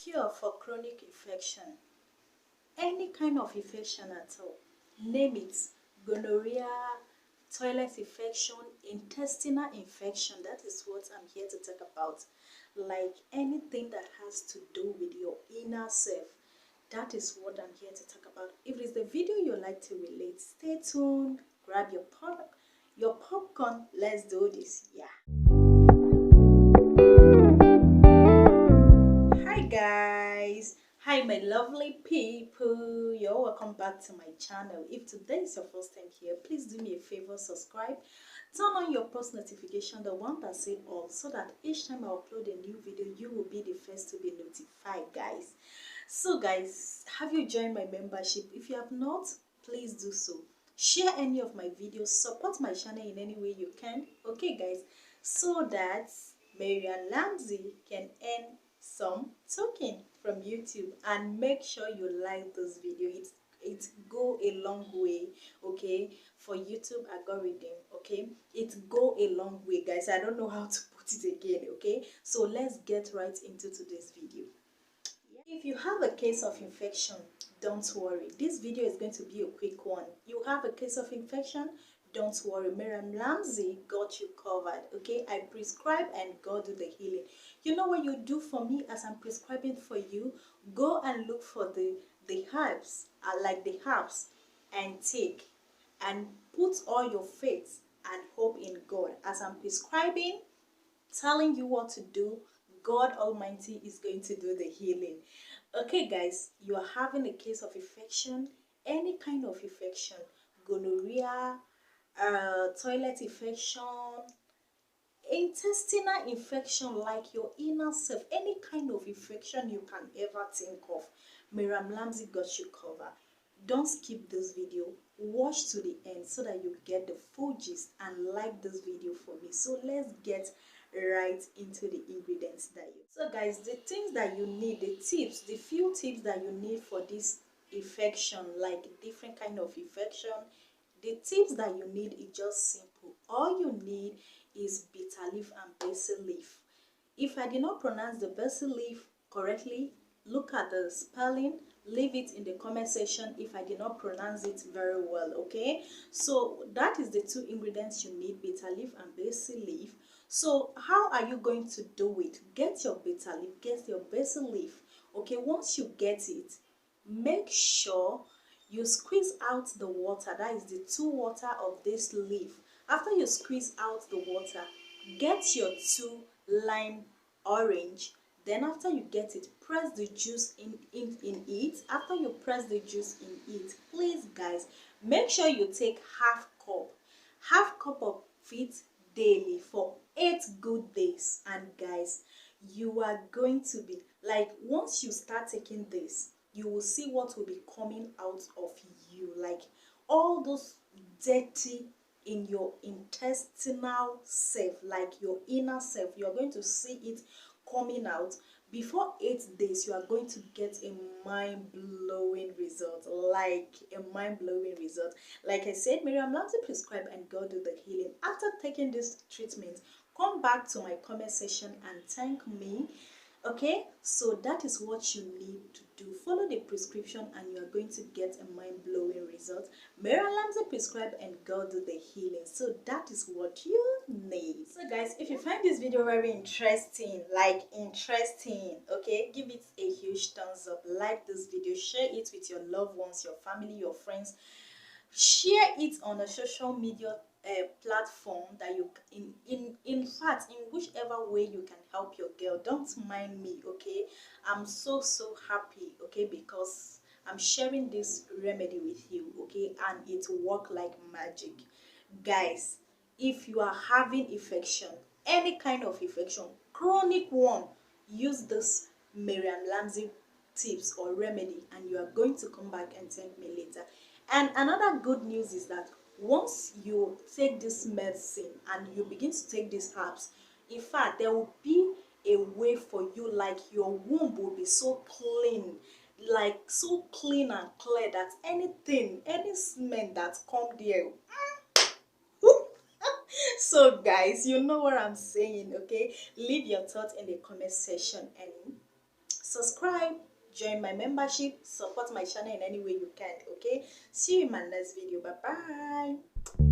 cure for chronic infection. Any kind of infection at all. Name it. Gonorrhea, toilet infection, intestinal infection. That is what I'm here to talk about. Like anything that has to do with your inner self. That is what I'm here to talk about. If it's the video you like to relate, stay tuned. Grab your popcorn. Let's do this. Yeah. Hi guys, hi my lovely people, you're welcome back to my channel. If today is your first time here, please do me a favor, subscribe, turn on your post notification, the one that says all, so that each time I upload a new video you will be the first to be notified, guys. So guys, have you joined my membership? If you have not, please do so. Share any of my videos, support my channel in any way you can, okay guys, so that Marian Lamsey can earn some token from YouTube. And make sure you like this video. It go a long way, okay, for YouTube algorithm. Okay, it go a long way, guys. I don't know how to put it again. Okay, so let's get right into today's video. If you have a case of infection, don't worry. This video is going to be a quick one. You have a case of infection, don't worry. Miriam Lamsey got you covered. Okay, I prescribe and God do the healing. You know what you do for me as I'm prescribing for you? Go and look for the herbs. I like the herbs, and take and put all your faith and hope in God. As I'm prescribing, telling you what to do, God Almighty is going to do the healing. Okay guys, you are having a case of infection, any kind of infection, gonorrhea, toilet infection, intestinal infection, like your inner self, any kind of infection you can ever think of, Miriam Lamsey got you covered. Don't skip this video, watch to the end so that you get the full gist, and like this video for me. So let's get right into the ingredients that you. So guys, the things that you need, the tips, the few tips that you need for this infection, like different kind of infection, the tips that you need is just simple. All you need is bitter leaf and basil leaf. If I did not pronounce the basil leaf correctly, look at the spelling, leave it in the comment section if I did not pronounce it very well. Okay, so that is the two ingredients you need, bitter leaf and basil leaf. So how are you going to do it? Get your bitter leaf, get your basil leaf. Okay, once you get it, make sure you squeeze out the water, that is the two water of this leaf. After you squeeze out the water, get your two lime orange. Then after you get it, press the juice in it. After you press the juice in it, please guys, make sure you take half cup of it daily for 8 good days. And guys, you are going to be like, once you start taking this, you will see what will be coming out of you, like all those dirty in your intestinal self, like your inner self. You are going to see it coming out. Before 8 days, you are going to get a mind-blowing result, like a mind-blowing result. Like I said, Miriam Lamsey prescribe and God do the healing. After taking this treatment, come back to my comment section and thank me. Okay, so that is what you need to do. Follow the prescription and you are going to get a mind-blowing result. Miriam Lamsey prescribe and God do the healing. So that is what you need. So guys, if you find this video very interesting, okay, give it a huge thumbs up, like this video, share it with your loved ones, your family, your friends. Share it on a social media platform that you in fact, in whichever way you can help your girl. Don't mind me, okay? I'm so happy, okay, because I'm sharing this remedy with you, okay, and it work like magic. Guys, if you are having infection, any kind of infection, chronic one, use this Miriam Lamsey tips or remedy and you are going to come back and thank me later. And another good news is that once you take this medicine and you begin to take these herbs, in fact, there will be a way for you, like your womb will be so clean, like so clean and clear that anything, any smell that come there, so guys, you know what I'm saying, okay? Leave your thoughts in the comment section and subscribe, join my membership, support my channel in any way you can. Okay, see you in my next video. Bye bye.